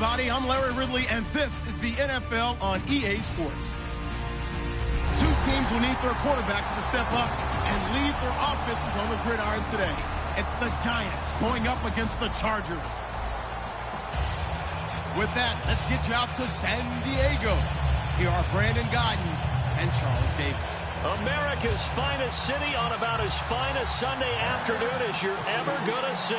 everybody. I'm Larry Ridley, and this is the NFL on EA Sports. Two teams will need their quarterbacks to step up and lead their offenses on the gridiron today. It's the Giants going up against the Chargers. With that, let's get you out to San Diego. Here are Brandon Godden and Charles Davis. America's finest city on about as fine a Sunday afternoon as you're ever going to see.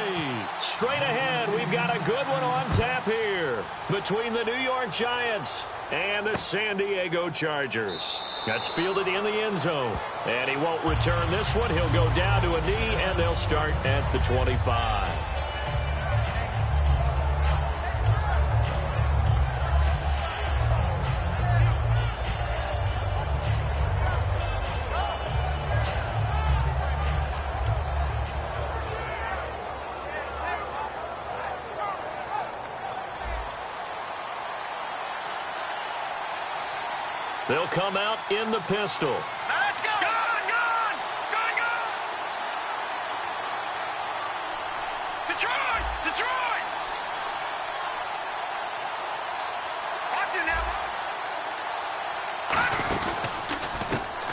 Straight ahead, we've got a good one on tap here between the New York Giants and the San Diego Chargers. That's fielded in the end zone, and he won't return this one. He'll go down to a knee, and they'll start at the 25. They'll come out in the pistol. Let's go! Gone! Gone! Gone! Gone! Detroit! Detroit! Watch it now.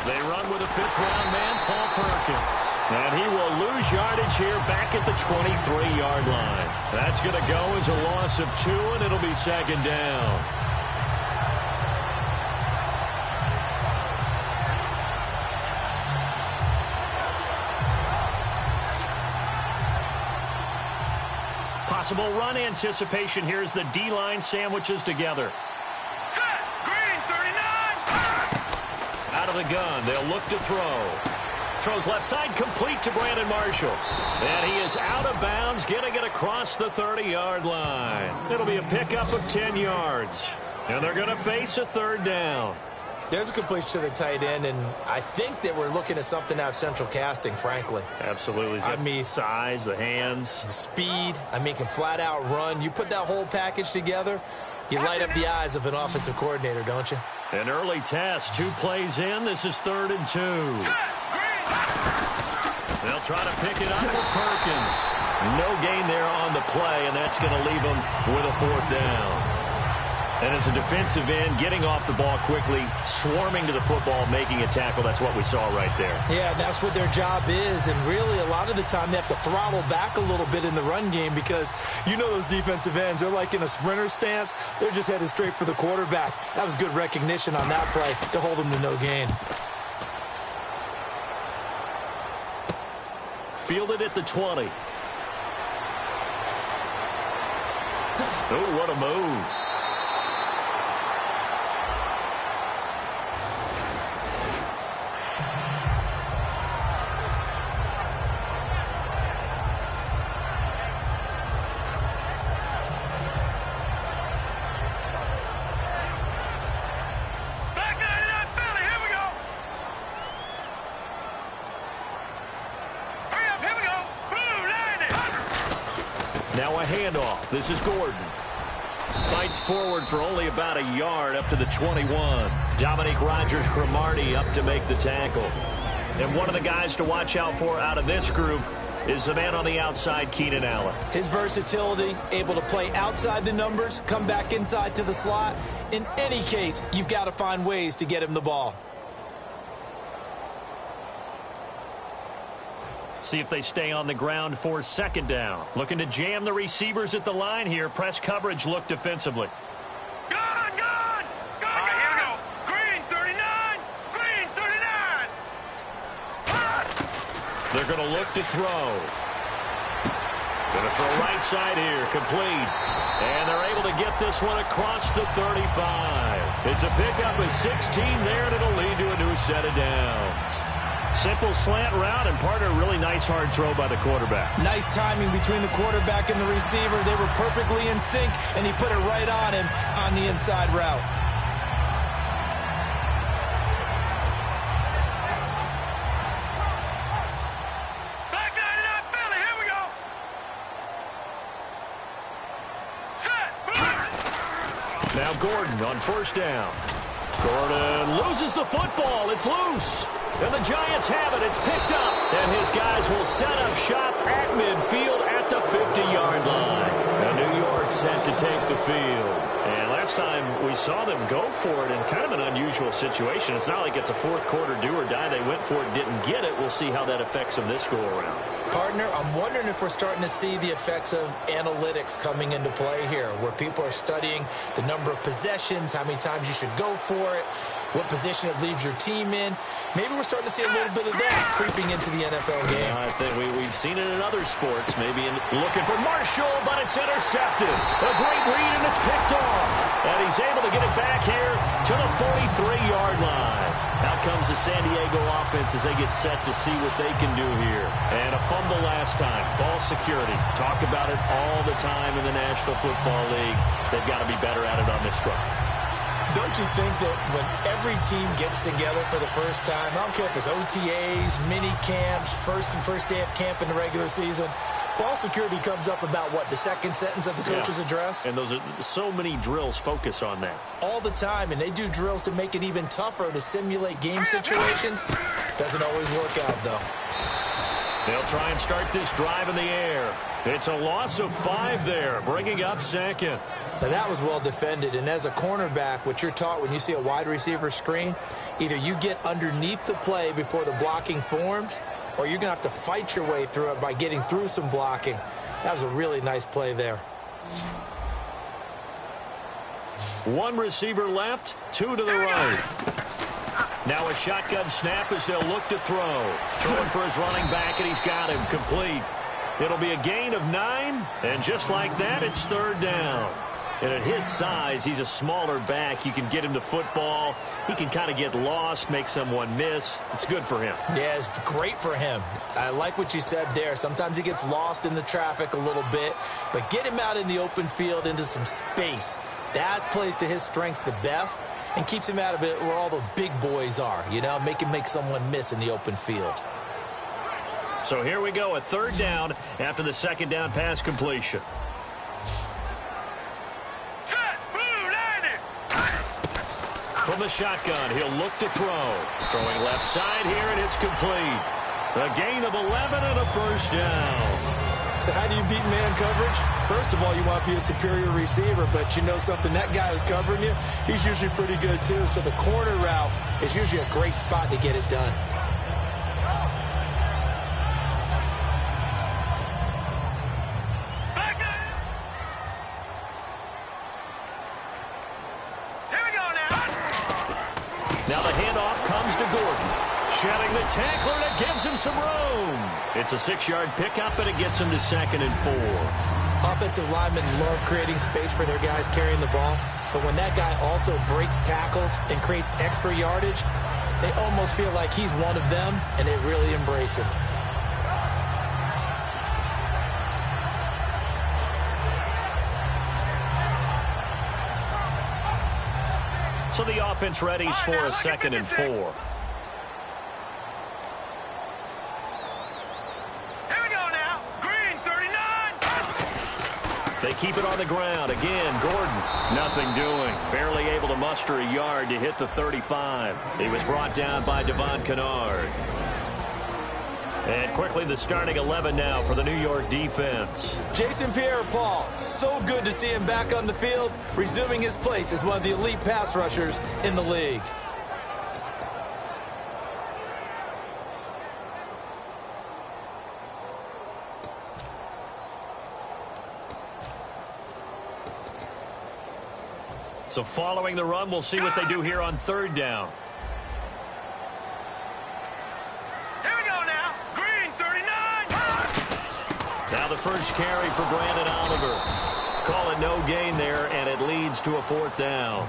They run with a fifth-round man, Paul Perkins. And he will lose yardage here back at the 23-yard line. That's going to go as a loss of 2, and it'll be second down. Possible run anticipation here as the D-line sandwiches together. Set! Green, 39! Out of the gun, they'll look to throw. Throws left side, complete to Brandon Marshall. And he is out of bounds, getting it across the 30-yard line. It'll be a pickup of 10 yards. And they're going to face a third down. There's a completion to the tight end, and I think that we're looking at something out of central casting, frankly. Absolutely. I mean, size, the hands. the speed, can flat out run. You put that whole package together, you light up the eyes of an offensive coordinator, don't you? An early test, 2 plays in. This is 3rd and 2. They'll try to pick it up with Perkins. No gain there on the play, and that's going to leave them with a 4th down. And as a defensive end, getting off the ball quickly, swarming to the football, making a tackle, that's what we saw right there. Yeah, that's what their job is, and really a lot of the time they have to throttle back a little bit in the run game because you know those defensive ends, they're like in a sprinter stance. They're just headed straight for the quarterback. That was good recognition on that play to hold them to no gain. Fielded at the 20. Oh, what a move. Now a handoff. This is Gordon. Fights forward for only about a yard up to the 21. Dominique Rodgers-Cromartie up to make the tackle. And one of the guys to watch out for out of this group is the man on the outside, Keenan Allen. His versatility, able to play outside the numbers, come back inside to the slot. In any case, you've got to find ways to get him the ball. See if they stay on the ground for 2nd down. Looking to jam the receivers at the line here. Press coverage look defensively. Gone! Gone! Gone! Here we go. Green, 39! Green, 39! They're going to look to throw. Going to throw right side here. Complete. And they're able to get this one across the 35. It's a pickup of 16 there, and it'll lead to a new set of downs. Simple slant route, and part of a really nice hard throw by the quarterback. Nice timing between the quarterback and the receiver. They were perfectly in sync, and he put it right on him on the inside route. Back 99 Philly, here we go. Set! Now Gordon on 1st down. Gordon loses the football. It's loose. And the Giants have it. It's picked up. And his guys will set up shop at midfield at the 50-yard line. The New York start set to take the field. And last time we saw them go for it in kind of an unusual situation. It's not like it's a fourth quarter do or die. They went for it, didn't get it. We'll see how that affects them this go-around. Partner, I'm wondering if we're starting to see the effects of analytics coming into play here, where people are studying the number of possessions, how many times you should go for it, what position it leaves your team in. Maybe we're starting to see a little bit of that creeping into the NFL game. I think we've seen it in other sports, maybe looking for Marshall, but it's intercepted. A great read, and it's picked off. And he's able to get it back here to the 43-yard line. Out comes the San Diego offense as they get set to see what they can do here. And a fumble last time. Ball security. Talk about it all the time in the National Football League. They've got to be better at it on this drive. Don't you think that when every team gets together for the first time, I don't care if it's OTAs, mini camps, first day of camp in the regular season, ball security comes up about, what, the second sentence of the coach's address? And those are so many drills focus on that. All the time, and they do drills to make it even tougher to simulate game situations. Doesn't always work out, though. They'll try and start this drive in the air. It's a loss of 5 there, bringing up second. Now, that was well defended, and as a cornerback, what you're taught when you see a wide receiver screen, either you get underneath the play before the blocking forms, or you're going to have to fight your way through it by getting through some blocking. That was a really nice play there. 1 receiver left, 2 to the right. Now a shotgun snap as they'll look to throw. Throwing for his running back, and he's got him complete. It'll be a gain of 9, and just like that, it's 3rd down. And at his size, he's a smaller back. You can get him to football. He can kind of get lost, make someone miss. It's good for him. Yeah, it's great for him. I like what you said there. Sometimes he gets lost in the traffic a little bit, but get him out in the open field into some space. That plays to his strengths the best and keeps him out of it where all the big boys are, you know, make someone miss in the open field. So here we go, a 3rd down after the 2nd down pass completion. From the shotgun, he'll look to throw. Throwing left side here, and it's complete. A gain of 11 and a 1st down. So how do you beat man coverage? First of all, you want to be a superior receiver, but you know something, that guy who's covering you, he's usually pretty good too. So the corner route is usually a great spot to get it done. Now the handoff comes to Gordon. Shedding the tackler, and it gives him some room. It's a 6-yard pickup, and it gets him to 2nd and 4. Offensive linemen love creating space for their guys carrying the ball, but when that guy also breaks tackles and creates extra yardage, they almost feel like he's one of them, and they really embrace him. So the offense readies for a 2nd and 4. Here we go now. Green, 39. They keep it on the ground. Again, Gordon, nothing doing. Barely able to muster a yard to hit the 35. He was brought down by Devon Kennard. And quickly the starting 11 now for the New York defense. Jason Pierre-Paul, so good to see him back on the field, resuming his place as one of the elite pass rushers in the league. So following the run, we'll see what they do here on 3rd down. Now the first carry for Brandon Oliver. Call it no gain there, and it leads to a 4th down.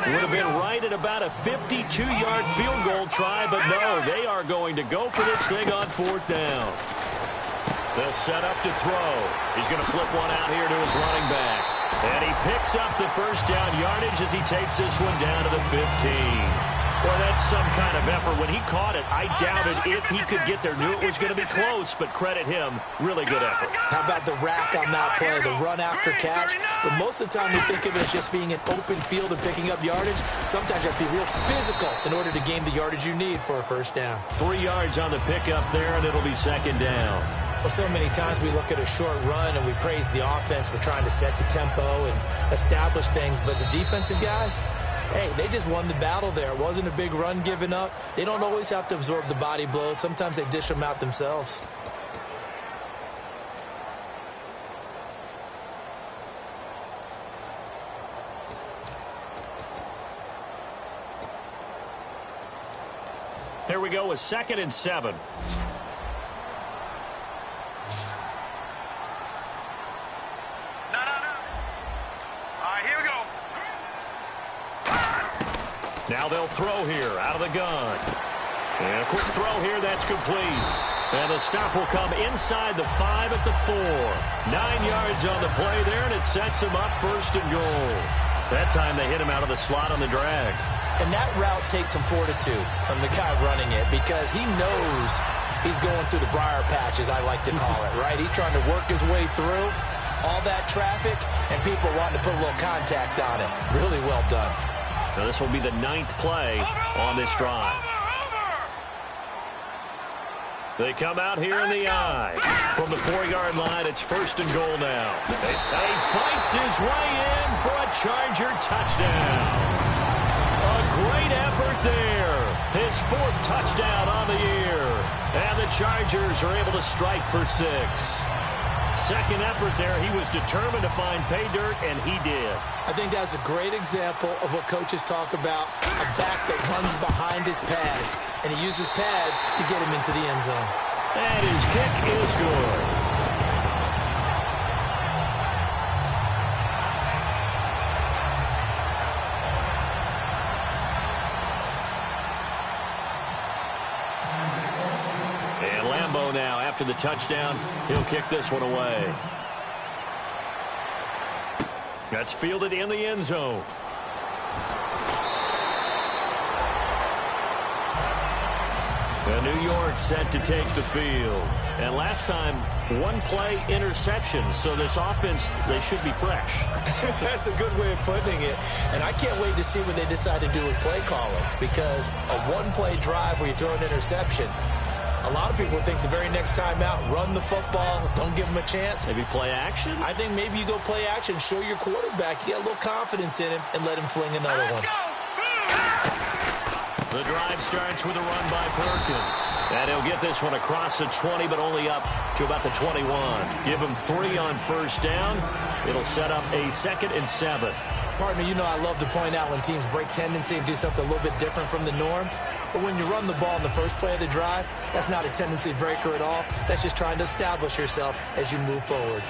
Would have been right at about a 52-yard field goal try, but no, they are going to go for this thing on 4th down. They'll set up to throw. He's going to flip one out here to his running back. And he picks up the 1st down yardage as he takes this one down to the 15. Well, that's some kind of effort. When he caught it, I doubted if he could get there. Knew it was going to be close, but credit him. Really good effort. How about the rack on that play, the run after catch? But most of the time we think of it as just being an open field and picking up yardage. Sometimes you have to be real physical in order to gain the yardage you need for a 1st down. 3 yards on the pickup there, and it'll be 2nd down. Well, so many times we look at a short run and we praise the offense for trying to set the tempo and establish things, but the defensive guys, hey, they just won the battle there. It wasn't a big run given up. They don't always have to absorb the body blows. Sometimes they dish them out themselves. Here we go with 2nd and 7. Now they'll throw here out of the gun. And a quick throw here, that's complete. And the stop will come inside the 5 at the 4. 9 yards on the play there, and it sets him up 1st and goal. That time they hit him out of the slot on the drag. And that route takes some fortitude from the guy running it because he knows he's going through the briar patch, as I like to call it, right? He's trying to work his way through all that traffic, and people wanting to put a little contact on it. Really well done. Now this will be the 9th play on this drive. They come out here in the eye. From the 4-yard line, it's 1st and goal now. He fights his way in for a Charger touchdown. A great effort there. His 4th touchdown on the year. And the Chargers are able to strike for 6. Second effort there, he was determined to find pay dirt, and he did. I think that's a great example of what coaches talk about, a back that runs behind his pads, and he uses pads to get him into the end zone. And his kick is good. Now, after the touchdown, he'll kick this one away. That's fielded in the end zone. And New York set to take the field. And last time, 1-play interception. So this offense, they should be fresh. That's a good way of putting it. And I can't wait to see what they decide to do with play calling. Because a 1-play drive where you throw an interception, a lot of people think the very next time out, run the football, don't give him a chance. Maybe play action? I think maybe you go play action, show your quarterback, you get a little confidence in him, and let him fling another one. The drive starts with a run by Perkins. And he'll get this one across the 20, but only up to about the 21. Give him 3 on 1st down. It'll set up a 2nd and 7. Partner, you know I love to point out when teams break tendency and do something a little bit different from the norm. But when you run the ball in the first play of the drive, that's not a tendency breaker at all. That's just trying to establish yourself as you move forward.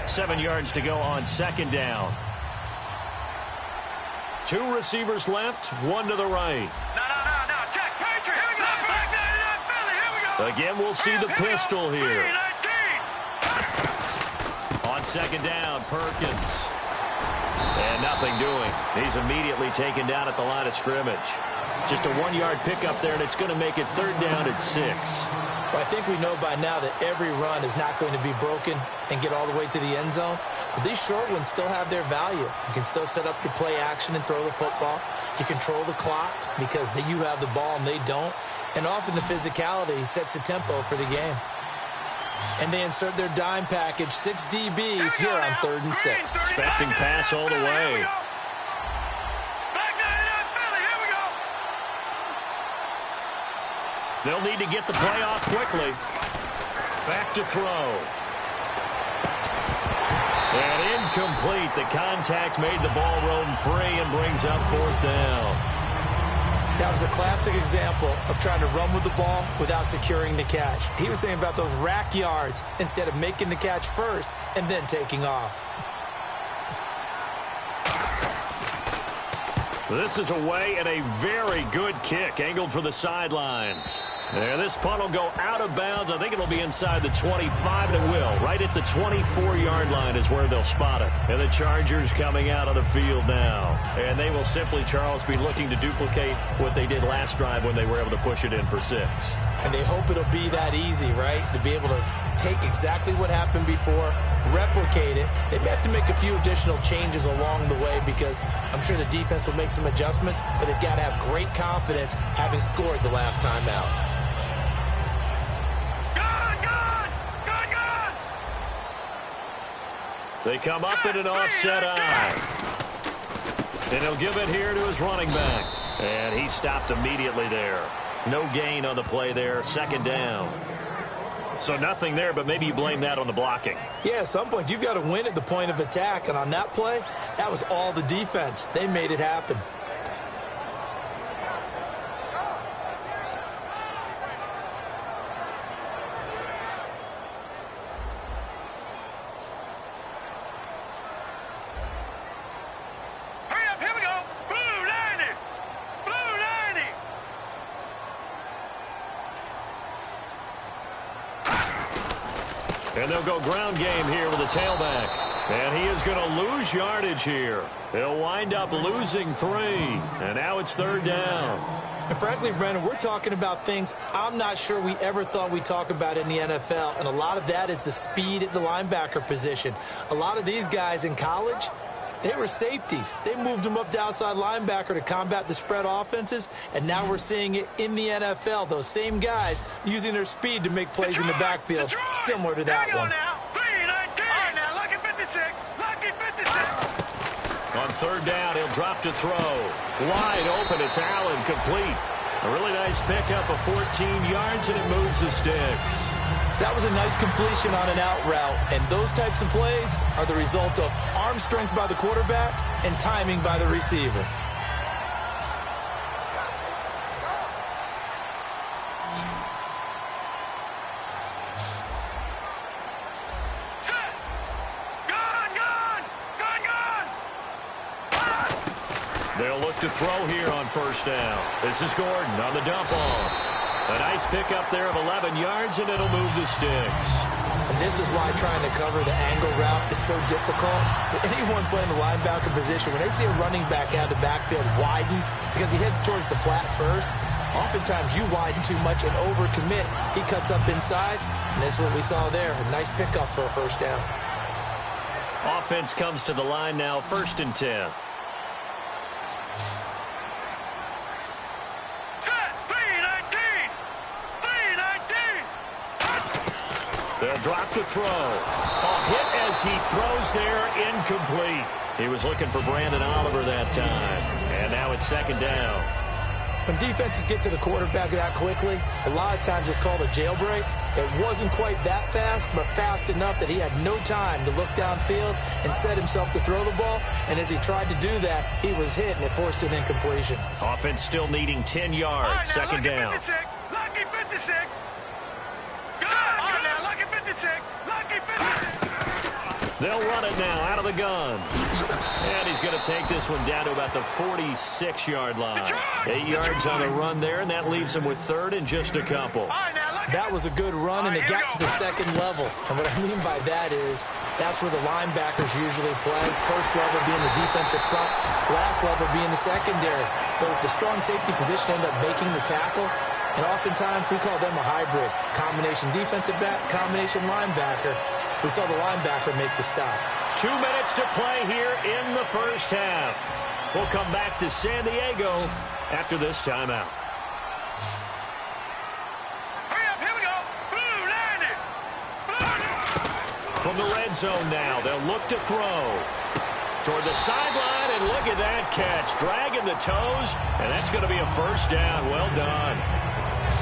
7 yards to go on 2nd down. 2 receivers left, 1 to the right. No. Check. Patriot. Here we go. Back there. Philly. Here we go. Again, we'll see the pistol here. On 2nd down, Perkins. And nothing doing. He's immediately taken down at the line of scrimmage. Just a 1-yard pickup there, and it's going to make it 3rd down at 6. Well, I think we know by now that every run is not going to be broken and get all the way to the end zone. But these short ones still have their value. You can still set up your play action and throw the football. You control the clock because you have the ball and they don't. And often the physicality sets the tempo for the game. And they insert their dime package, 6 DBs here on 3rd and 6. Expecting pass all the way. They'll need to get the play off quickly. Back to throw. And incomplete. The contact made the ball roam free and brings up 4th down. That was a classic example of trying to run with the ball without securing the catch. He was thinking about those rack yards instead of making the catch first and then taking off. This is away and a very good kick angled for the sidelines. And this punt will go out of bounds. I think it'll be inside the 25, and it will. Right at the 24-yard line is where they'll spot it. And the Chargers coming out of the field now. And they will simply, Charles, be looking to duplicate what they did last drive when they were able to push it in for 6. And they hope it'll be that easy, right? To be able to take exactly what happened before, replicate it. They may have to make a few additional changes along the way because I'm sure the defense will make some adjustments, but they've got to have great confidence having scored the last time out. They come up in an offset eye. And he'll give it here to his running back. And he stopped immediately there. No gain on the play there. Second down. So nothing there, but maybe you blame that on the blocking. Yeah, at some point, you've got to win at the point of attack. And on that play, that was all the defense. They made it happen. And they'll go ground game here with a tailback. And he is going to lose yardage here. He'll wind up losing 3. And now it's third down. And frankly, Brennan, we're talking about things I'm not sure we ever thought we'd talk about in the NFL. And a lot of that is the speed at the linebacker position. A lot of these guys in college, they were safeties. They moved them up to outside linebacker to combat the spread offenses, and now we're seeing it in the NFL. Those same guys using their speed to make plays in the backfield, similar to that one. On third down, he'll drop to throw. Wide open, it's Allen, complete. A really nice pickup of 14 yards, and it moves the sticks. That was a nice completion on an out route, and those types of plays are the result of arm strength by the quarterback and timing by the receiver. They'll look to throw here on first down. This is Gordon on the dump off. A nice pickup there of 11 yards, and it'll move the sticks. And this is why trying to cover the angle route is so difficult. Anyone playing the linebacker position, when they see a running back out of the backfield widen because he heads towards the flat first, oftentimes you widen too much and overcommit. He cuts up inside, and that's what we saw there. A nice pickup for a first down. Offense comes to the line now, 1st and 10. They'll drop to throw. A hit as he throws there, incomplete. He was looking for Brandon Oliver that time. And now it's second down. When defenses get to the quarterback that quickly, a lot of times it's called a jailbreak. It wasn't quite that fast, but fast enough that he had no time to look downfield and set himself to throw the ball. And as he tried to do that, he was hit, and it forced an incompletion. Offense still needing 10 yards. Right, second down. 56. Lucky 56. Lucky 56. Lucky 56. They'll run it now out of the gun. And he's going to take this one down to about the 46-yard line. 8 yards on the run there, and that leaves him with third and just a couple. That was a good run, and it got to the second level. And what I mean by that is that's where the linebackers usually play. First level being the defensive front, last level being the secondary. But the strong safety position ended up making the tackle. And oftentimes we call them a hybrid. Combination defensive back, combination linebacker. We saw the linebacker make the stop. 2 minutes to play here in the first half. We'll come back to San Diego after this timeout. Hurry up, here we go. Blue, landed. From the red zone now, they'll look to throw. Toward the sideline, and look at that catch. Dragging the toes, and that's going to be a first down. Well done.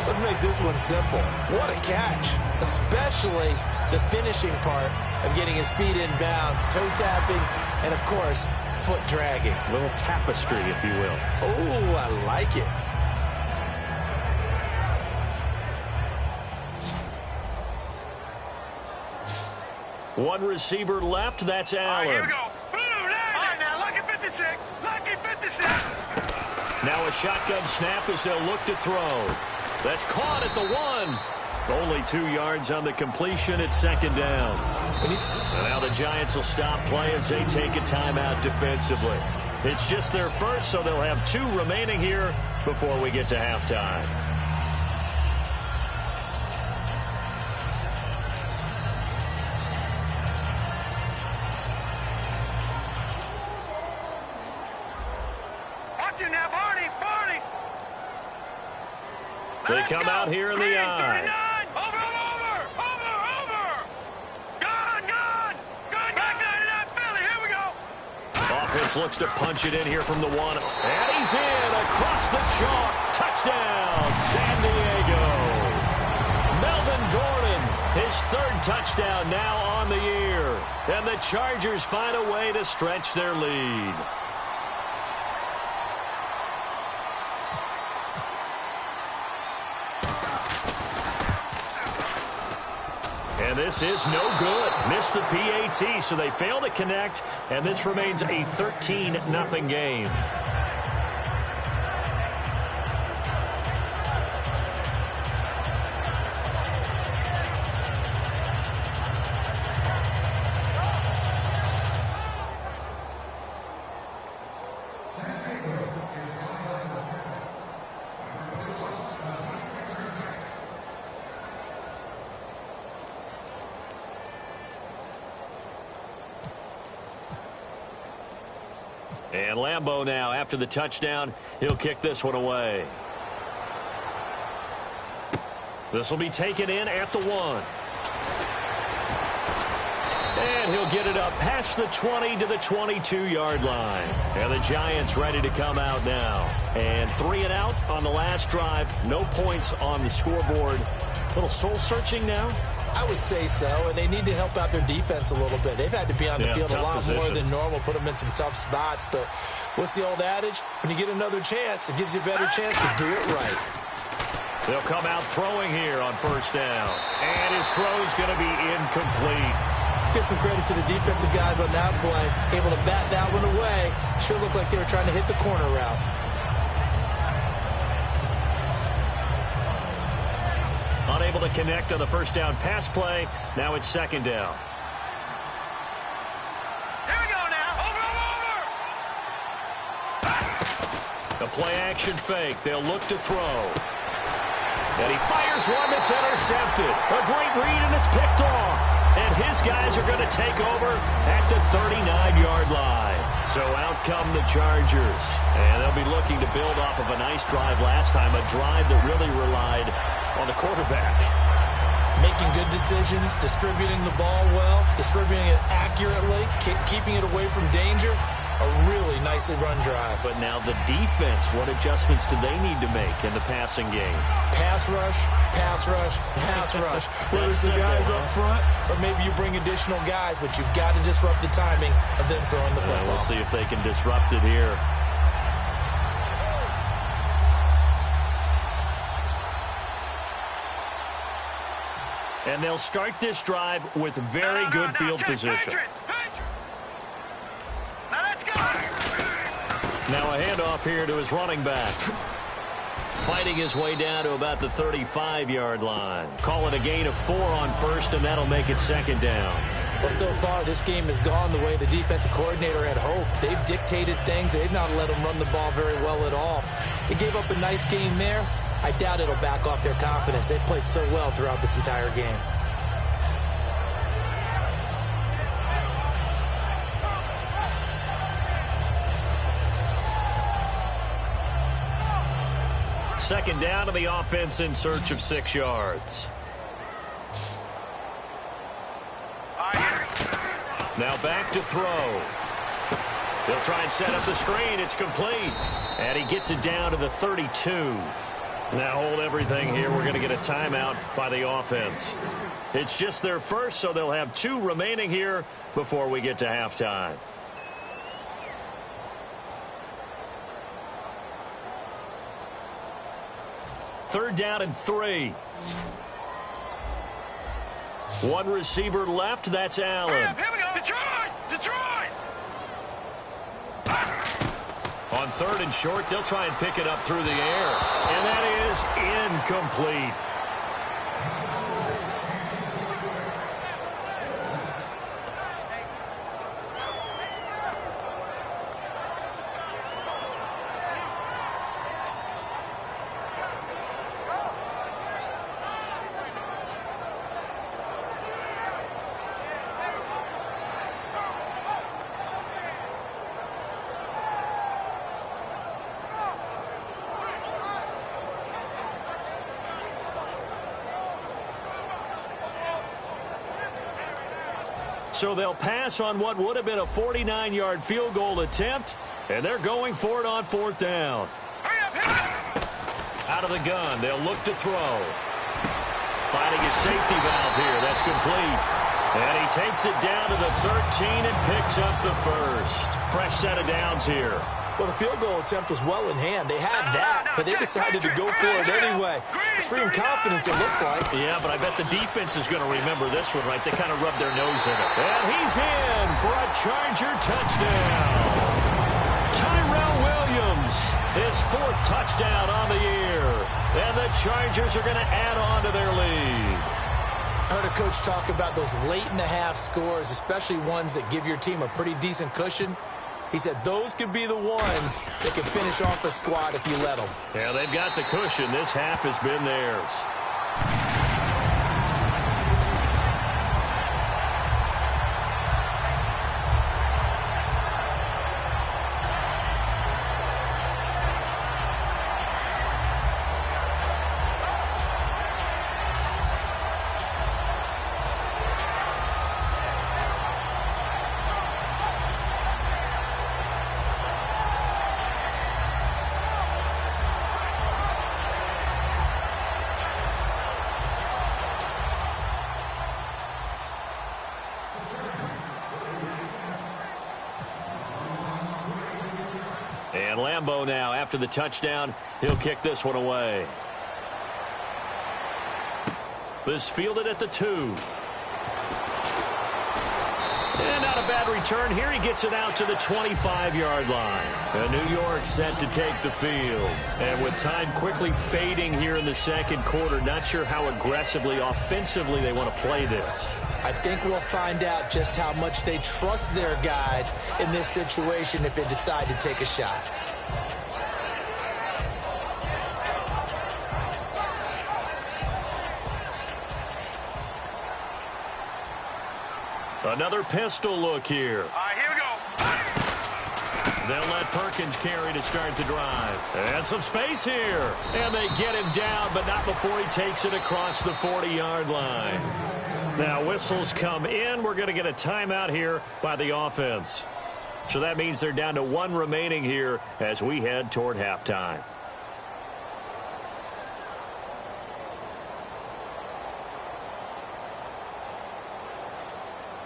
Let's make this one simple. What a catch, especially the finishing part of getting his feet in bounds, toe tapping, and, of course, foot dragging. A little tapestry, if you will. Oh, I like it. One receiver left, that's Allen. Here we go. Blue, landed. All right, now, lucky 56. Lucky 56. Now a shotgun snap as they'll look to throw. That's caught at the 1. Only 2 yards on the completion at second down. And now the Giants will stop play as they take a timeout defensively. It's just their first, so they'll have 2 remaining here before we get to halftime. Watch it now, Barney. Barney. They come out here in the eye. 39. Over. Gone. Back 99. Defense looks to punch it in here from the one. And he's in across the chalk. Touchdown, San Diego. Melvin Gordon, his third touchdown now on the year. And the Chargers find a way to stretch their lead. And this is no good. Missed the PAT, so they fail to connect, and this remains a 13-0 game. And Lambeau now, after the touchdown, he'll kick this one away. This will be taken in at the 1. And he'll get it up past the 20 to the 22-yard line. And the Giants ready to come out now. And 3 and out on the last drive. No points on the scoreboard. A little soul-searching now. I would say so, and they need to help out their defense a little bit. They've had to be on the field a lot more than normal, put them in some tough spots. But what's the old adage? When you get another chance, it gives you a better chance to do it right. They'll come out throwing here on first down. And his throw's going to be incomplete. Let's give some credit to the defensive guys on that play. Able to bat that one away. Sure looked like they were trying to hit the corner route. Unable to connect on the first down pass play. Now it's second down. Here we go now. Over. A play-action fake. They'll look to throw. And he fires one that's intercepted. A great read, and it's picked off. And his guys are going to take over at the 39-yard line. So out come the Chargers. And they'll be looking to build off of a nice drive last time, a drive that really relied on the quarterback. Making good decisions, distributing the ball well, distributing it accurately, keeping it away from danger. A really nicely run drive. But now the defense, what adjustments do they need to make in the passing game? Pass rush, pass rush, pass rush. Whether it's the guys up front or maybe you bring additional guys, but you've got to disrupt the timing of them throwing the football. We'll see if they can disrupt it here. And they'll start this drive with very good field position. Now a handoff here to his running back. Fighting his way down to about the 35-yard line. Call it a gain of 4 on first, and that'll make it second down. Well, so far, this game has gone the way the defensive coordinator had hoped. They've dictated things. They've not let them run the ball very well at all. They gave up a nice game there. I doubt it'll back off their confidence. They've played so well throughout this entire game. Second down to the offense in search of 6 yards. Now back to throw. They'll try and set up the screen. It's complete. And he gets it down to the 32. Now hold everything here. We're going to get a timeout by the offense. It's just their first, so they'll have 2 remaining here before we get to halftime. Third down and 3. One receiver left. That's Allen. Here we go. Detroit! On third and short, they'll try and pick it up through the air. And that is incomplete. So they'll pass on what would have been a 49-yard field goal attempt, and they're going for it on 4th down. Out of the gun, they'll look to throw. Finding a safety valve here. That's complete. And he takes it down to the 13 and picks up the first. Fresh set of downs here. Well, the field goal attempt was well in hand. They had that, but they decided to go for it anyway. Extreme confidence, it looks like. Yeah, but I bet the defense is going to remember this one, right? They kind of rubbed their nose in it. And he's in for a Charger touchdown. Tyrell Williams, his 4th touchdown on the year. And the Chargers are going to add on to their lead. I heard a coach talk about those late-in-the-half scores, especially ones that give your team a pretty decent cushion. He said those could be the ones that can finish off a squad if you let them. Yeah, they've got the cushion. This half has been theirs. And Lambeau now, after the touchdown, he'll kick this one away. This fielded at the 2. And not a bad return here. He gets it out to the 25-yard line. And New York set to take the field. And with time quickly fading here in the second quarter, not sure how aggressively, offensively they want to play this. I think we'll find out just how much they trust their guys in this situation if they decide to take a shot. Another pistol look here. All right, here we go. They'll let Perkins carry to start the drive. And some space here. And they get him down, but not before he takes it across the 40-yard line. Now, whistles come in. We're going to get a timeout here by the offense. So that means they're down to 1 remaining here as we head toward halftime.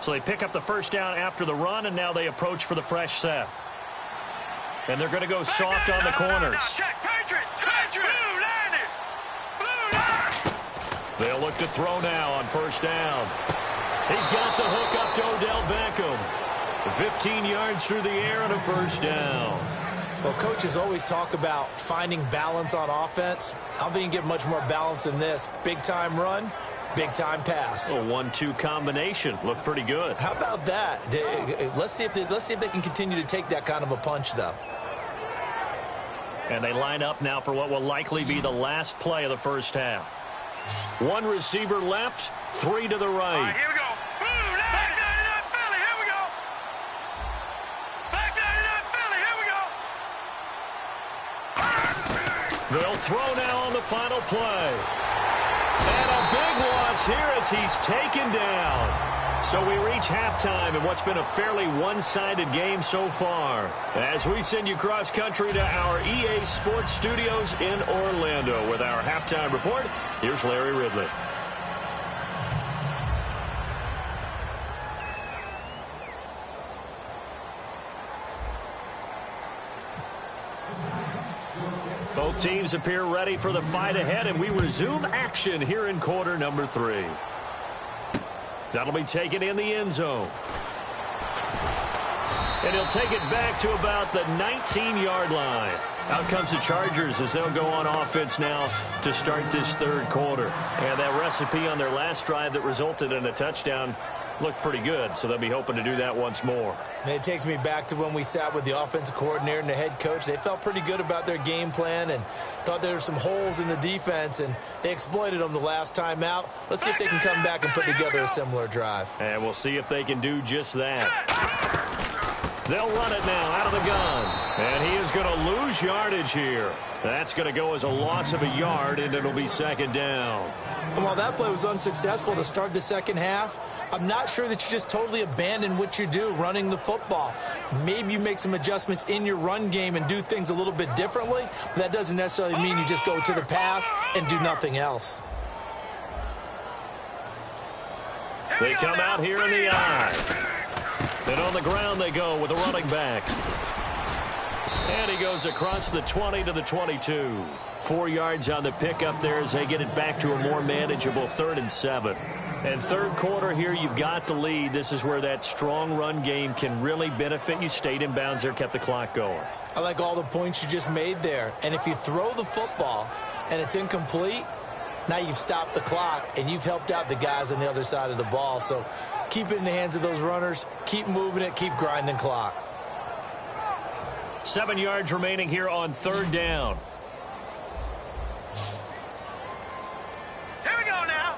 So they pick up the first down after the run, and now they approach for the fresh set. And they're going to go soft on the corners. They'll look to throw now on first down. He's got the hook up to Odell Beckham. 15 yards through the air and a first down. Well, coaches always talk about finding balance on offense. I don't think you can get much more balance than this. Big-time run, big-time pass. A 1-2 combination. Looked pretty good. How about that? Let's see if they can continue to take that kind of a punch, though. And they line up now for what will likely be the last play of the first half. 1 receiver left, 3 to the right. All right, here we go. Back 99 Philly, here we go. Back 99 Philly, here we go. They'll throw now on the final play. And a big loss here as he's taken down. So we reach halftime in what's been a fairly one-sided game so far. As we send you cross-country to our EA Sports Studios in Orlando with our halftime report, here's Larry Ridley. Both teams appear ready for the fight ahead, and we resume action here in quarter number 3. That'll be taken in the end zone. And he'll take it back to about the 19-yard line. Out comes the Chargers as they'll go on offense now to start this third quarter. And that recipe on their last drive that resulted in a touchdown looked pretty good, so they'll be hoping to do that once more. And it takes me back to when we sat with the offensive coordinator and the head coach. They felt pretty good about their game plan and thought there were some holes in the defense, and they exploited them the last time out. Let's see if they can come back and put together a similar drive. And we'll see if they can do just that. They'll run it now out of the gun. And he is going to lose yardage here. That's going to go as a loss of a yard, and it'll be second down. And while that play was unsuccessful to start the second half, I'm not sure that you just totally abandon what you do running the football. Maybe you make some adjustments in your run game and do things a little bit differently, but that doesn't necessarily mean you just go to the pass and do nothing else. They come out here in the eye. And on the ground they go with the running back. And he goes across the 20 to the 22. 4 yards on the pickup there as they get it back to a more manageable 3rd and 7. And third quarter here, you've got the lead. This is where that strong run game can really benefit you. Stayed in bounds there, kept the clock going. I like all the points you just made there. And if you throw the football and it's incomplete, now you've stopped the clock and you've helped out the guys on the other side of the ball. So keep it in the hands of those runners. Keep moving it. Keep grinding clock. 7 yards remaining here on 3rd down. Here we go now.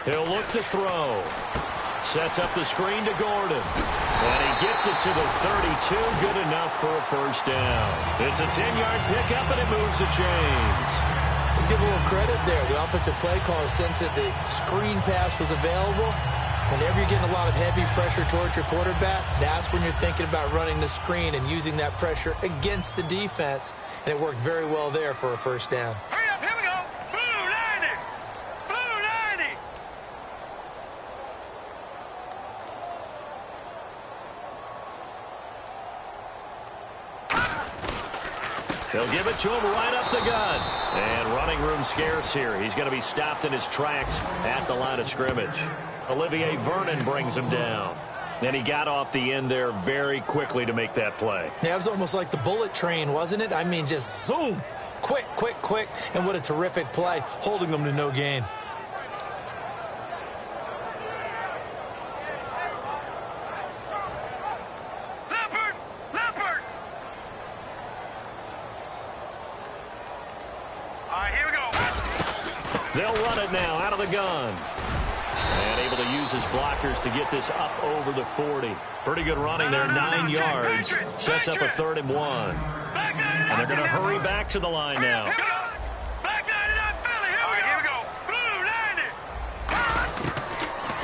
He'll look to throw. Sets up the screen to Gordon. And he gets it to the 32. Good enough for a first down. It's a 10-yard pickup, and it moves the chains. Let's give a little credit there. The offensive play caller sensed that the screen pass was available. Whenever you're getting a lot of heavy pressure towards your quarterback, that's when you're thinking about running the screen and using that pressure against the defense. And it worked very well there for a first down. Hurry up, here we go. Blue 90. Blue 90. They'll give it to him right up the gut. And running room scarce here. He's going to be stopped in his tracks at the line of scrimmage. Olivier Vernon brings him down. And he got off the end there very quickly to make that play. Yeah, it was almost like the bullet train, wasn't it? I mean, just zoom. Quick, quick, quick. And what a terrific play, holding them to no gain. Leopard. All right, here we go. They'll run it now out of the gun. And able to use his blockers to get this up over the 40. Pretty good running there, 9 yards. Sets up a 3rd and 1. And they're going to hurry back to the line now. Here we go. Blue 90.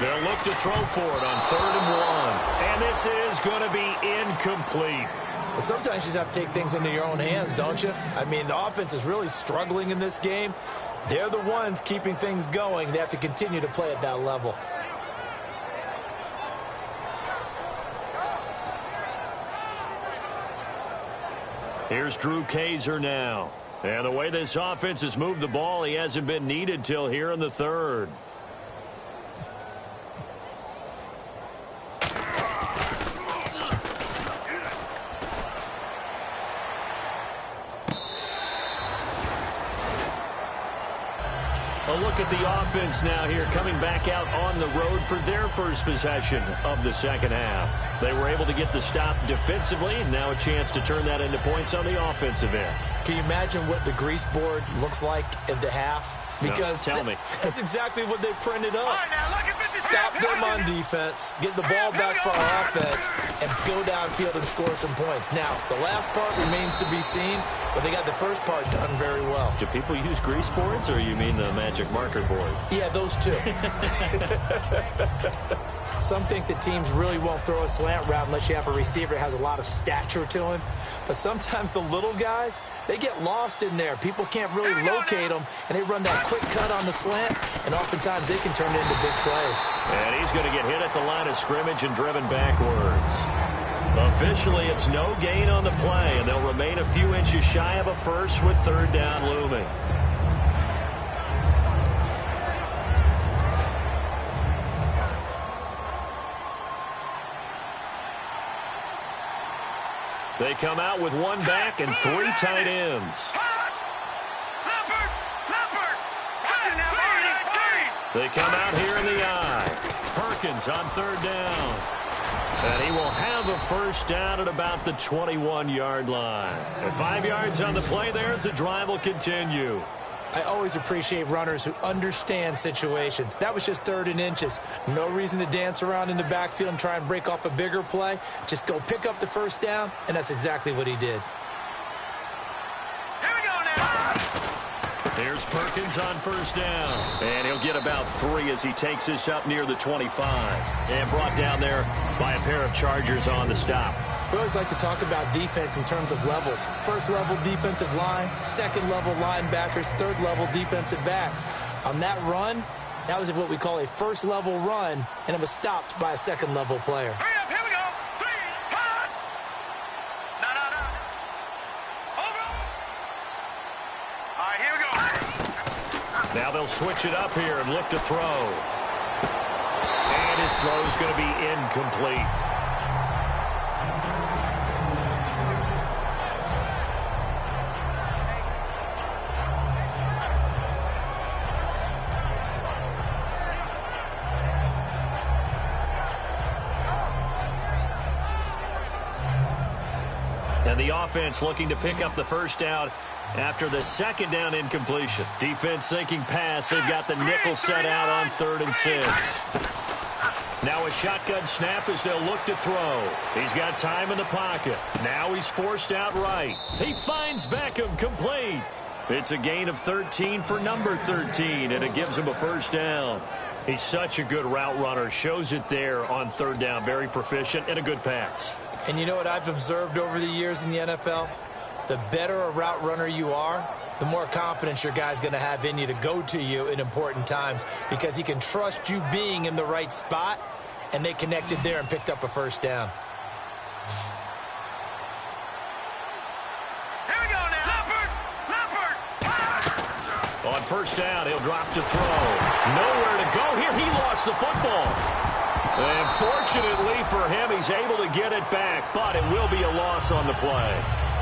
They'll look to throw for it on 3rd and 1. And this is going to be incomplete. Well, sometimes you just have to take things into your own hands, don't you? I mean, the offense is really struggling in this game. They're the ones keeping things going. They have to continue to play at that level. Here's Drew Kaiser now. And the way this offense has moved the ball, he hasn't been needed till here in the 3rd. A look at the offense now here, coming back out on the road for their first possession of the second half. They were able to get the stop defensively, and now a chance to turn that into points on the offensive end. Can you imagine what the grease board looks like at the half? Because no, tell me. That's exactly what they printed up. All right, now look at 52. Stop them on defense, get the ball back for our offense, and go downfield and score some points. Now, the last part remains to be seen, but they got the first part done very well. Do people use grease boards, or you mean the magic marker board? Yeah, those two. Some think that teams really won't throw a slant route unless you have a receiver that has a lot of stature to him. But sometimes the little guys, they get lost in there. People can't really locate them, and they run that quick cut on the slant, and oftentimes they can turn it into big plays. And he's going to get hit at the line of scrimmage and driven backwards. Officially, it's no gain on the play, and they'll remain a few inches shy of a first with 3rd down looming. They come out with 1 back and 3 tight ends. Leopard. They come out here in the eye. Perkins on 3rd down. And he will have a first down at about the 21-yard line. And 5 yards on the play there as the drive will continue. I always appreciate runners who understand situations. That was just 3rd and inches. No reason to dance around in the backfield and try and break off a bigger play. Just go pick up the first down, and that's exactly what he did. Here we go now. Here's Perkins on first down. And he'll get about 3 as he takes this up near the 25. And brought down there by a pair of Chargers on the stop. We always like to talk about defense in terms of levels. 1st level defensive line, 2nd level linebackers, 3rd level defensive backs. On that run, that was what we call a 1st level run, and it was stopped by a 2nd level player. Hurry up, here we go. 3, hot. No. Over. All right, here we go. Now they'll switch it up here and look to throw. And his throw is going to be incomplete. And the offense looking to pick up the first down after the 2nd down incompletion. Defense thinking pass. They've got the nickel set out on 3rd and 6. Now a shotgun snap as they'll look to throw. He's got time in the pocket. Now he's forced out right. He finds Beckham complete. It's a gain of 13 for number 13, and it gives him a first down. He's such a good route runner. Shows it there on 3rd down. Very proficient and a good pass. And you know what I've observed over the years in the NFL? The better a route runner you are, the more confidence your guy's going to have in you to go to you in important times because he can trust you being in the right spot, and they connected there and picked up a first down. Here we go now. Leopard. On first down, he'll drop to throw. Nowhere to go here. He lost the football. And fortunately for him, he's able to get it back, but it will be a loss on the play.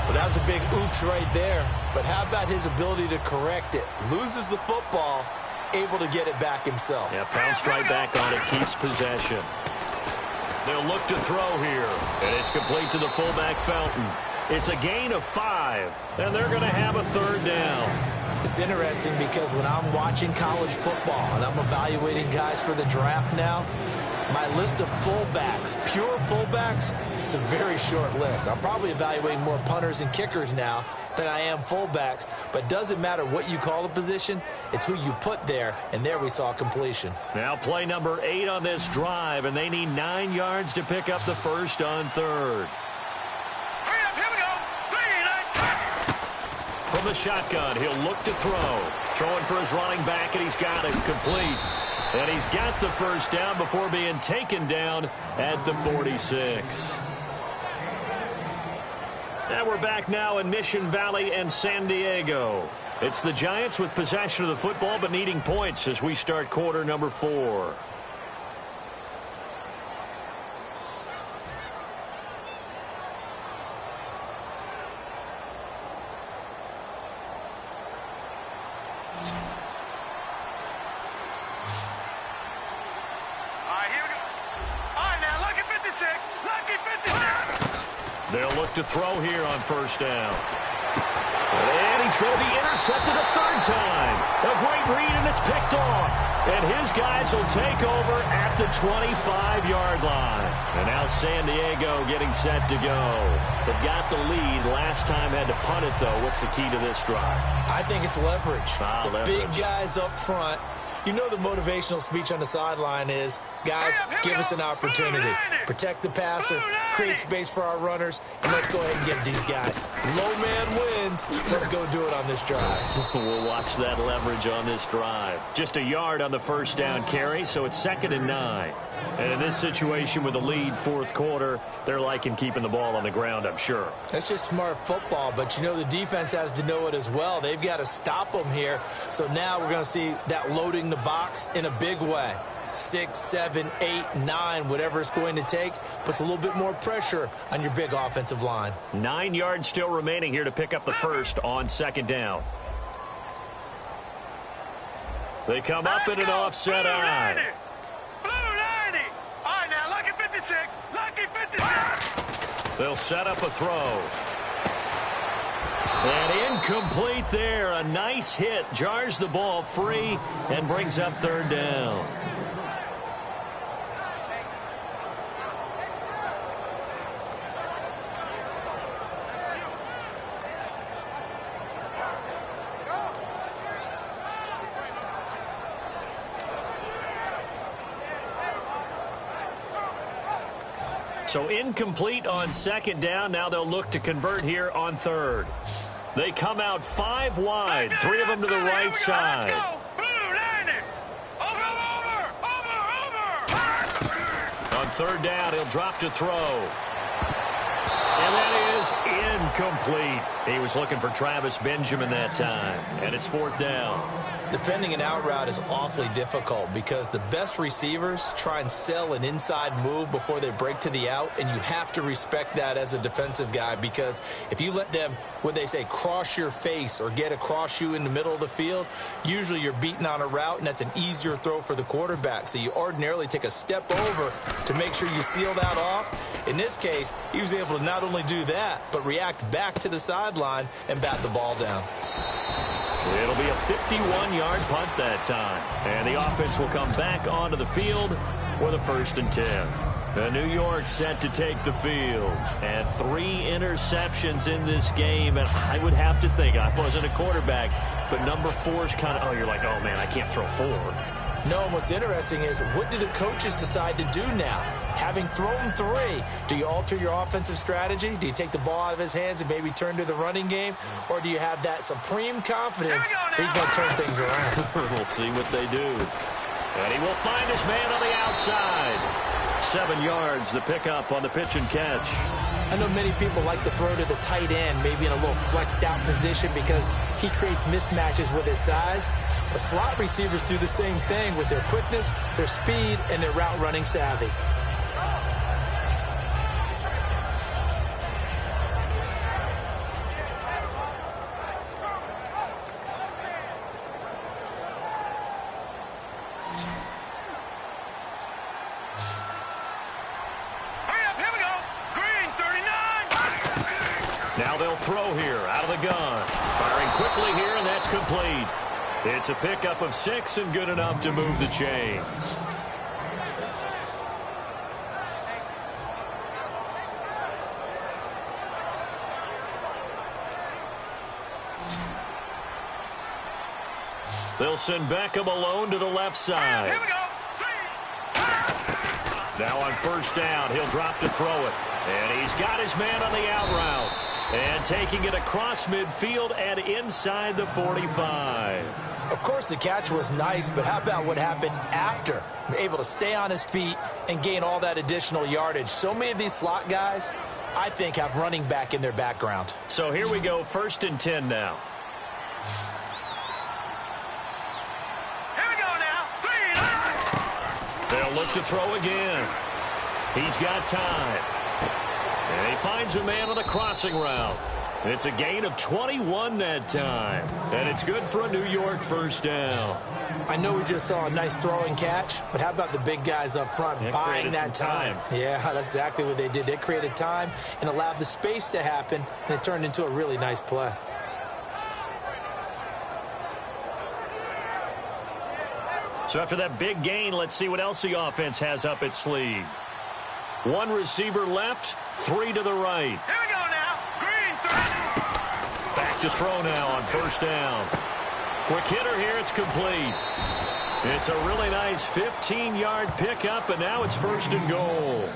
Well, that was a big oops right there. But how about his ability to correct it? Loses the football, able to get it back himself. Yeah, pounced right back on it, keeps possession. They'll look to throw here, and it's complete to the fullback Felton. It's a gain of 5, and they're going to have a 3rd down. It's interesting because when I'm watching college football and I'm evaluating guys for the draft now, my list of fullbacks, pure fullbacks, it's a very short list. I'm probably evaluating more punters and kickers now than I am fullbacks, but doesn't matter what you call the position, it's who you put there, and there we saw completion. Now play number 8 on this drive, and they need 9 yards to pick up the first on 3rd. Hurry up, here we go. 3, 9. From the shotgun, he'll look to throw. Throwing for his running back, and he's got it complete. And he's got the first down before being taken down at the 46. And we're back now in Mission Valley and San Diego. It's the Giants with possession of the football but needing points as we start quarter number 4. They'll look to throw here on first down. And he's going to be intercepted a 3rd time. A great read, and it's picked off. And his guys will take over at the 25-yard line. And now San Diego getting set to go. They've got the lead. Last time had to punt it, though. What's the key to this drive? I think it's leverage. Leverage. Big guys up front. You know the motivational speech on the sideline is, guys, give us an opportunity. Protect the passer, create space for our runners, and let's go ahead and get these guys. Low man wins. Let's go do it on this drive. We'll watch that leverage on this drive. Just a yard on the first down carry, so it's 2nd and 9. And in this situation with the lead 4th quarter, they're liking keeping the ball on the ground, I'm sure. That's just smart football, but you know the defense has to know it as well. They've got to stop them here. So now we're going to see that loading the box in a big way. 6, 7, 8, 9, whatever it's going to take, puts a little bit more pressure on your big offensive line. 9 yards still remaining here to pick up the first on 2nd down. They come up in an offset eye. Blue 90. All right, now, lucky 56. Lucky 56. They'll set up a throw. And incomplete there. A nice hit. Jars the ball free and brings up third down. So incomplete on second down. Now they'll look to convert here on third. They come out 5 wide, 3 of them to the right side. On third down, he'll drop to throw. And that is incomplete. He was looking for Travis Benjamin that time. And it's 4th down. Defending an out route is awfully difficult because the best receivers try and sell an inside move before they break to the out, and you have to respect that as a defensive guy, because if you let them, what they say, cross your face or get across you in the middle of the field, usually you're beaten on a route, and that's an easier throw for the quarterback. So you ordinarily take a step over to make sure you seal that off. In this case, he was able to not only do that, but react back to the sideline and bat the ball down. It'll be a 51-yard punt that time. And the offense will come back onto the field for the 1st and 10. New York set to take the field. And 3 interceptions in this game. And I would have to think, I wasn't a quarterback, but number 4 is kind of, oh, you're like, oh, man, I can't throw 4. No, and what's interesting is, what do the coaches decide to do now? Having thrown 3, do you alter your offensive strategy? Do you take the ball out of his hands and maybe turn to the running game? Or do you have that supreme confidence he's going to turn things around? We'll see what they do. And he will find his man on the outside. 7 yards, the pickup on the pitch and catch. I know many people like to throw to the tight end, maybe in a little flexed out position because he creates mismatches with his size. But slot receivers do the same thing with their quickness, their speed, and their route running savvy. Now they'll throw here out of the gun. Firing quickly here, and that's complete. It's a pickup of 6 and good enough to move the chains. They'll send Beckham alone to the left side. Here we go. Now on 1st down, he'll drop to throw it. And he's got his man on the out route. And taking it across midfield and inside the 45. Of course, the catch was nice, but how about what happened after? Able to stay on his feet and gain all that additional yardage. So many of these slot guys, I think, have running back in their background. So here we go, 1st and 10 now. Here we go now. 3. They'll look to throw again. He's got time. And he finds a man on the crossing route. It's a gain of 21 that time. And it's good for a New York 1st down. I know we just saw a nice throwing catch, but how about the big guys up front buying that time? Yeah, that's exactly what they did. They created time and allowed the space to happen, and it turned into a really nice play. So after that big gain, let's see what else the offense has up its sleeve. 1 receiver left, 3 to the right. Here we go now. Green 3. Back to throw now on 1st down. Quick hitter here, it's complete. It's a really nice 15-yard pickup, and now it's 1st and goal.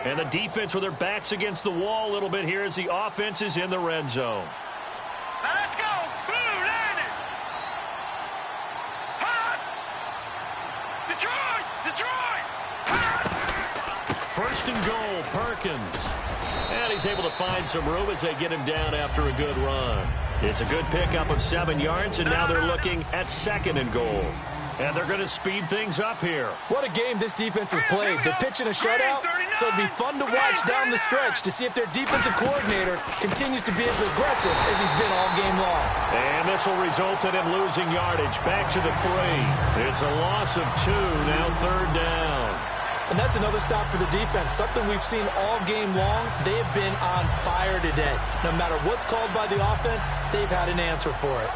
And the defense with their backs against the wall a little bit here as the offense is in the red zone. Now let's go. Blue landed. Hot. Detroit. 1st and goal, Perkins. And he's able to find some room as they get him down after a good run. It's a good pickup of 7 yards, and now they're looking at 2nd and goal. And they're going to speed things up here. What a game this defense has played. They're pitching a shutout, so it'll be fun to watch down the stretch to see if their defensive coordinator continues to be as aggressive as he's been all game long. And this will result in him losing yardage. Back to the 3. It's a loss of 2, now 3rd down. And that's another stop for the defense, something we've seen all game long. They have been on fire today. No matter what's called by the offense, they've had an answer for it.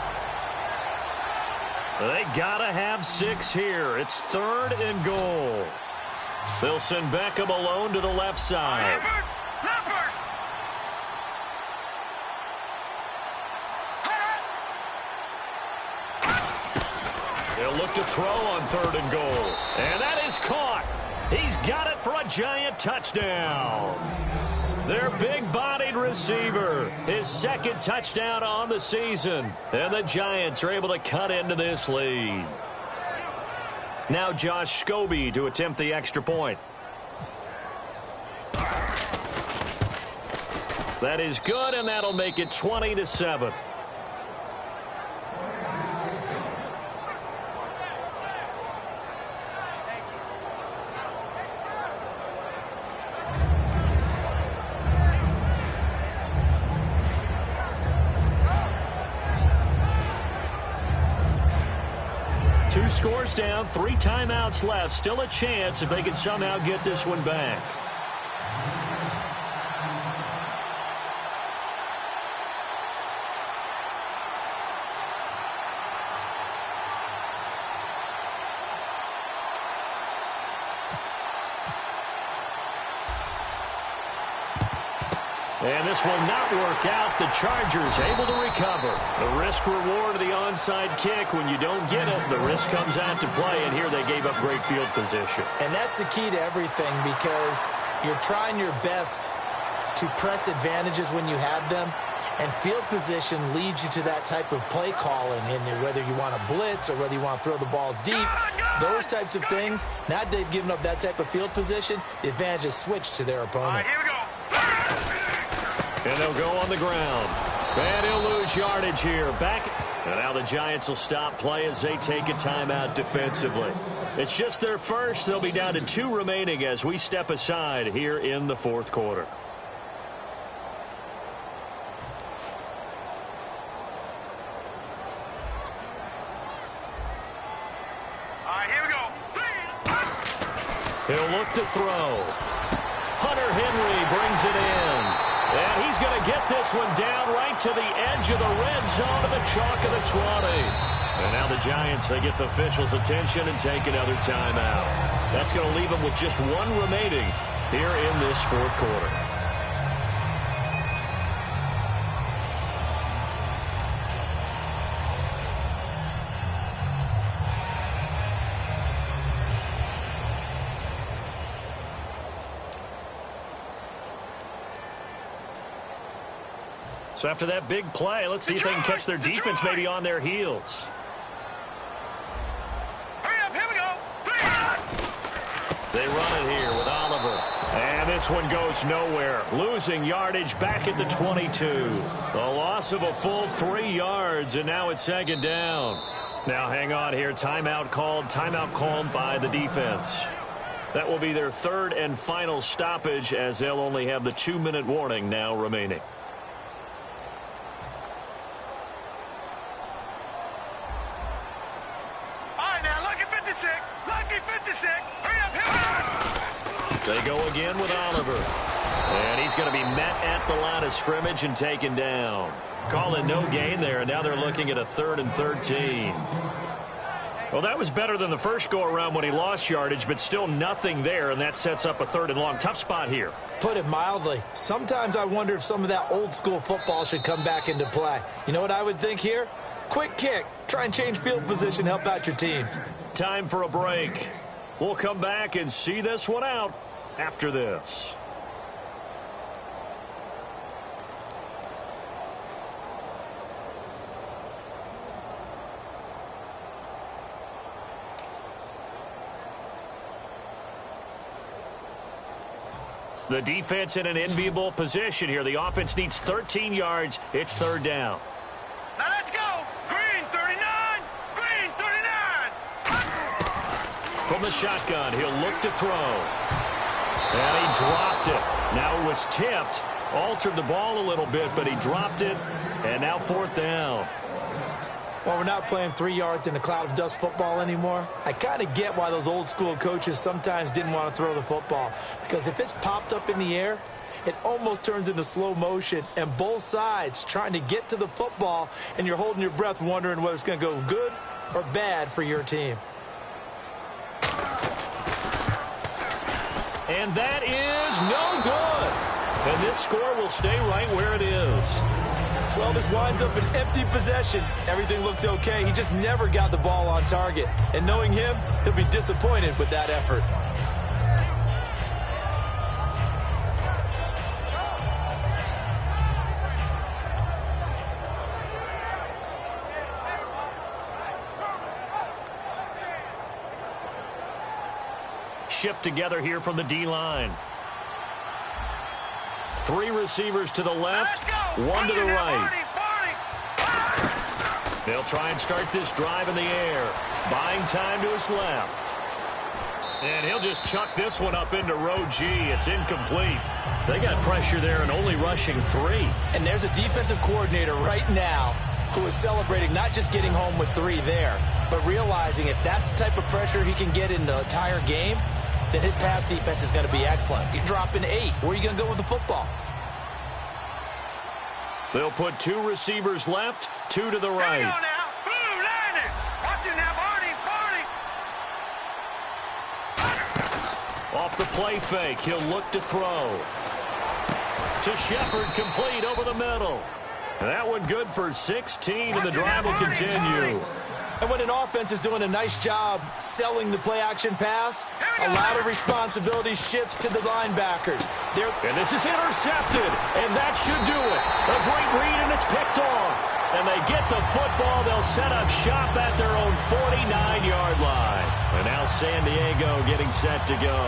They got to have 6 here. It's 3rd and goal. They'll send Beckham alone to the left side. They'll look to throw on 3rd and goal. And that is caught. He's got it for a Giant touchdown. Their big-bodied receiver, his 2nd touchdown on the season. And the Giants are able to cut into this lead. Now Josh Scobie to attempt the extra point. That is good, and that'll make it 20-7. Two scores down, 3 timeouts left. Still a chance if they can somehow get this one back. And this will not work out. The Chargers able to recover. The risk-reward of the onside kick. When you don't get it, the risk comes out to play, and here they gave up great field position. And that's the key to everything, because you're trying your best to press advantages when you have them, and field position leads you to that type of play calling, and whether you want to blitz or whether you want to throw the ball deep, those types of things. Now that they've given up that type of field position, the advantage is switched to their opponent. All right, here we go. And they'll go on the ground. And he'll lose yardage here. Back. And now the Giants will stop play as they take a timeout defensively. It's just their first. They'll be down to 2 remaining as we step aside here in the 4th quarter. All right, here we go. He'll look to throw. Hunter Henry brings it in. And he's going to get this one down right to the edge of the red zone of the chalk of the 20. And now the Giants, they get the officials' attention and take another timeout. That's going to leave them with just 1 remaining here in this 4th quarter. So after that big play, let's see if they can catch their defense maybe on their heels. Hurry up, here we go. They run it here with Oliver. And this one goes nowhere. Losing yardage back at the 22. A loss of a full 3 yards, and now it's 2nd down. Now hang on here. Timeout called by the defense. That will be their 3rd and final stoppage, as they'll only have the 2-minute warning now remaining. They go again with Oliver. And he's going to be met at the line of scrimmage and taken down. Calling no gain there, and now they're looking at a 3rd and 13. Well, that was better than the first go-around when he lost yardage, but still nothing there, and that sets up a 3rd and long. Tough spot here. Put it mildly. Sometimes I wonder if some of that old-school football should come back into play. You know what I would think here? Quick kick. Try and change field position, help out your team. Time for a break. We'll come back and see this one out after this. The defense in an enviable position here. The offense needs 13 yards. It's 3rd down. Now let's go. Green 39. Green 39. From the shotgun, he'll look to throw. And he dropped it. Now it was tipped. Altered the ball a little bit, but he dropped it. And now 4th down. Well, we're not playing 3 yards in a cloud of dust football anymore. I kind of get why those old school coaches sometimes didn't want to throw the football. Because if it's popped up in the air, it almost turns into slow motion. And both sides trying to get to the football, and you're holding your breath wondering whether it's going to go good or bad for your team. And that is no good. And this score will stay right where it is. Well, this winds up an empty possession. Everything looked okay. He just never got the ball on target. And knowing him, he'll be disappointed with that effort. Shift together here from the D-line. 3 receivers to the left, 1 to the right. They'll try and start this drive in the air. Buying time to his left. And he'll just chuck this one up into row G. It's incomplete. They got pressure there and only rushing 3. And there's a defensive coordinator right now who is celebrating not just getting home with 3 there, but realizing if that's the type of pressure he can get in the entire game, then his pass defense is going to be excellent. You're dropping 8. Where are you going to go with the football? They'll put 2 receivers left, 2 to the right. Hang on now. Blue line it. Watch it now, Barney. Off the play fake, he'll look to throw. To Shepard, complete over the middle. And that one good for 16, and the drive will continue. And when an offense is doing a nice job selling the play-action pass, a lot of responsibility shifts to the linebackers. And this is intercepted, and that should do it. A great read, and it's picked off. And they get the football. They'll set up shop at their own 49-yard line. And now San Diego getting set to go.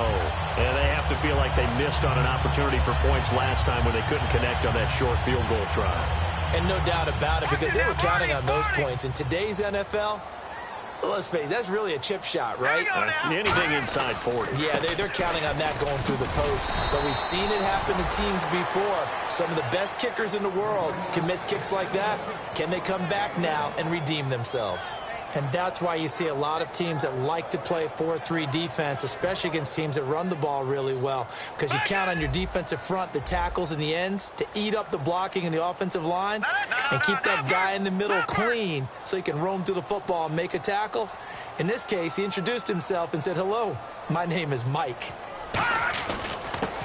And they have to feel like they missed on an opportunity for points last time when they couldn't connect on that short field goal try. And no doubt about it, because they were counting on those points. In today's NFL, let's face it, that's really a chip shot, right? That's anything inside 40. Yeah, they're counting on that going through the post. But we've seen it happen to teams before. Some of the best kickers in the world can miss kicks like that. Can they come back now and redeem themselves? And that's why you see a lot of teams that like to play 4-3 defense, especially against teams that run the ball really well, because you count on your defensive front, the tackles and the ends, to eat up the blocking in the offensive line and keep that guy in the middle clean so he can roam through the football and make a tackle. In this case, he introduced himself and said, "Hello, my name is Mike."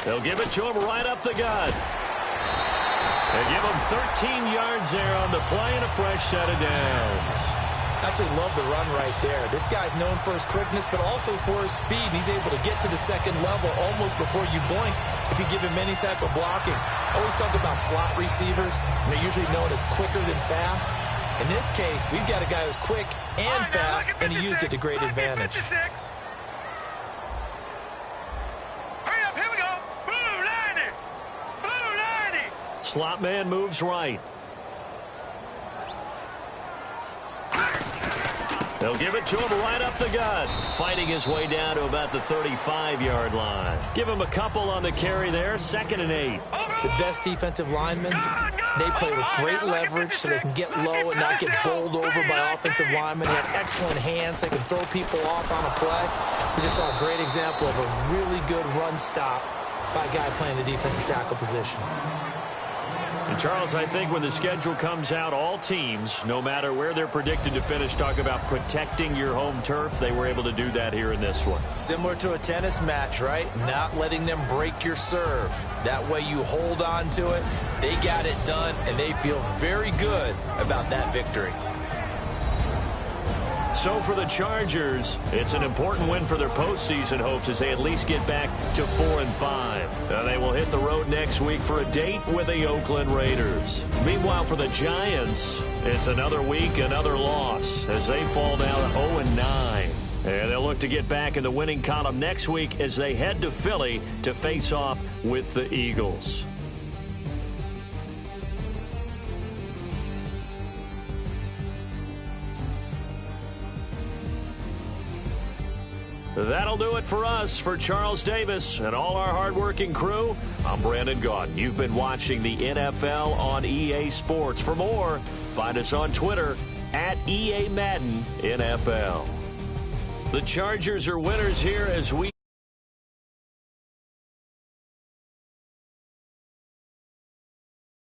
They'll give it to him right up the gut. They give him 13 yards there on the play and a fresh set of downs. Absolutely love the run right there. This guy's known for his quickness, but also for his speed. He's able to get to the second level almost before you blink if you give him any type of blocking. I always talk about slot receivers, and they're usually known as quicker than fast. In this case, we've got a guy who's quick and fast, and he used it to great advantage. Hurry up, here we go. Blue line it. Blue line it. Slot man moves right. They'll give it to him right up the gut. Fighting his way down to about the 35-yard line. Give him a couple on the carry there. 2nd and 8. The best defensive linemen, they play with great leverage so they can get low and not get bowled over by offensive linemen. They have excellent hands. They can throw people off on a play. We just saw a great example of a really good run stop by a guy playing the defensive tackle position. And Charles, I think when the schedule comes out, all teams, no matter where they're predicted to finish, talk about protecting your home turf. They were able to do that here in this one. Similar to a tennis match, right? Not letting them break your serve. That way you hold on to it. They got it done, and they feel very good about that victory. So for the Chargers, it's an important win for their postseason hopes as they at least get back to 4-5. Now they will hit the road next week for a date with the Oakland Raiders. Meanwhile, for the Giants, it's another week, another loss as they fall down 0-9. And they'll look to get back in the winning column next week as they head to Philly to face off with the Eagles. That'll do it for us. For Charles Davis and all our hardworking crew, I'm Brandon Gaudin. You've been watching the NFL on EA Sports. For more, find us on Twitter at EA Madden NFL. The Chargers are winners here as we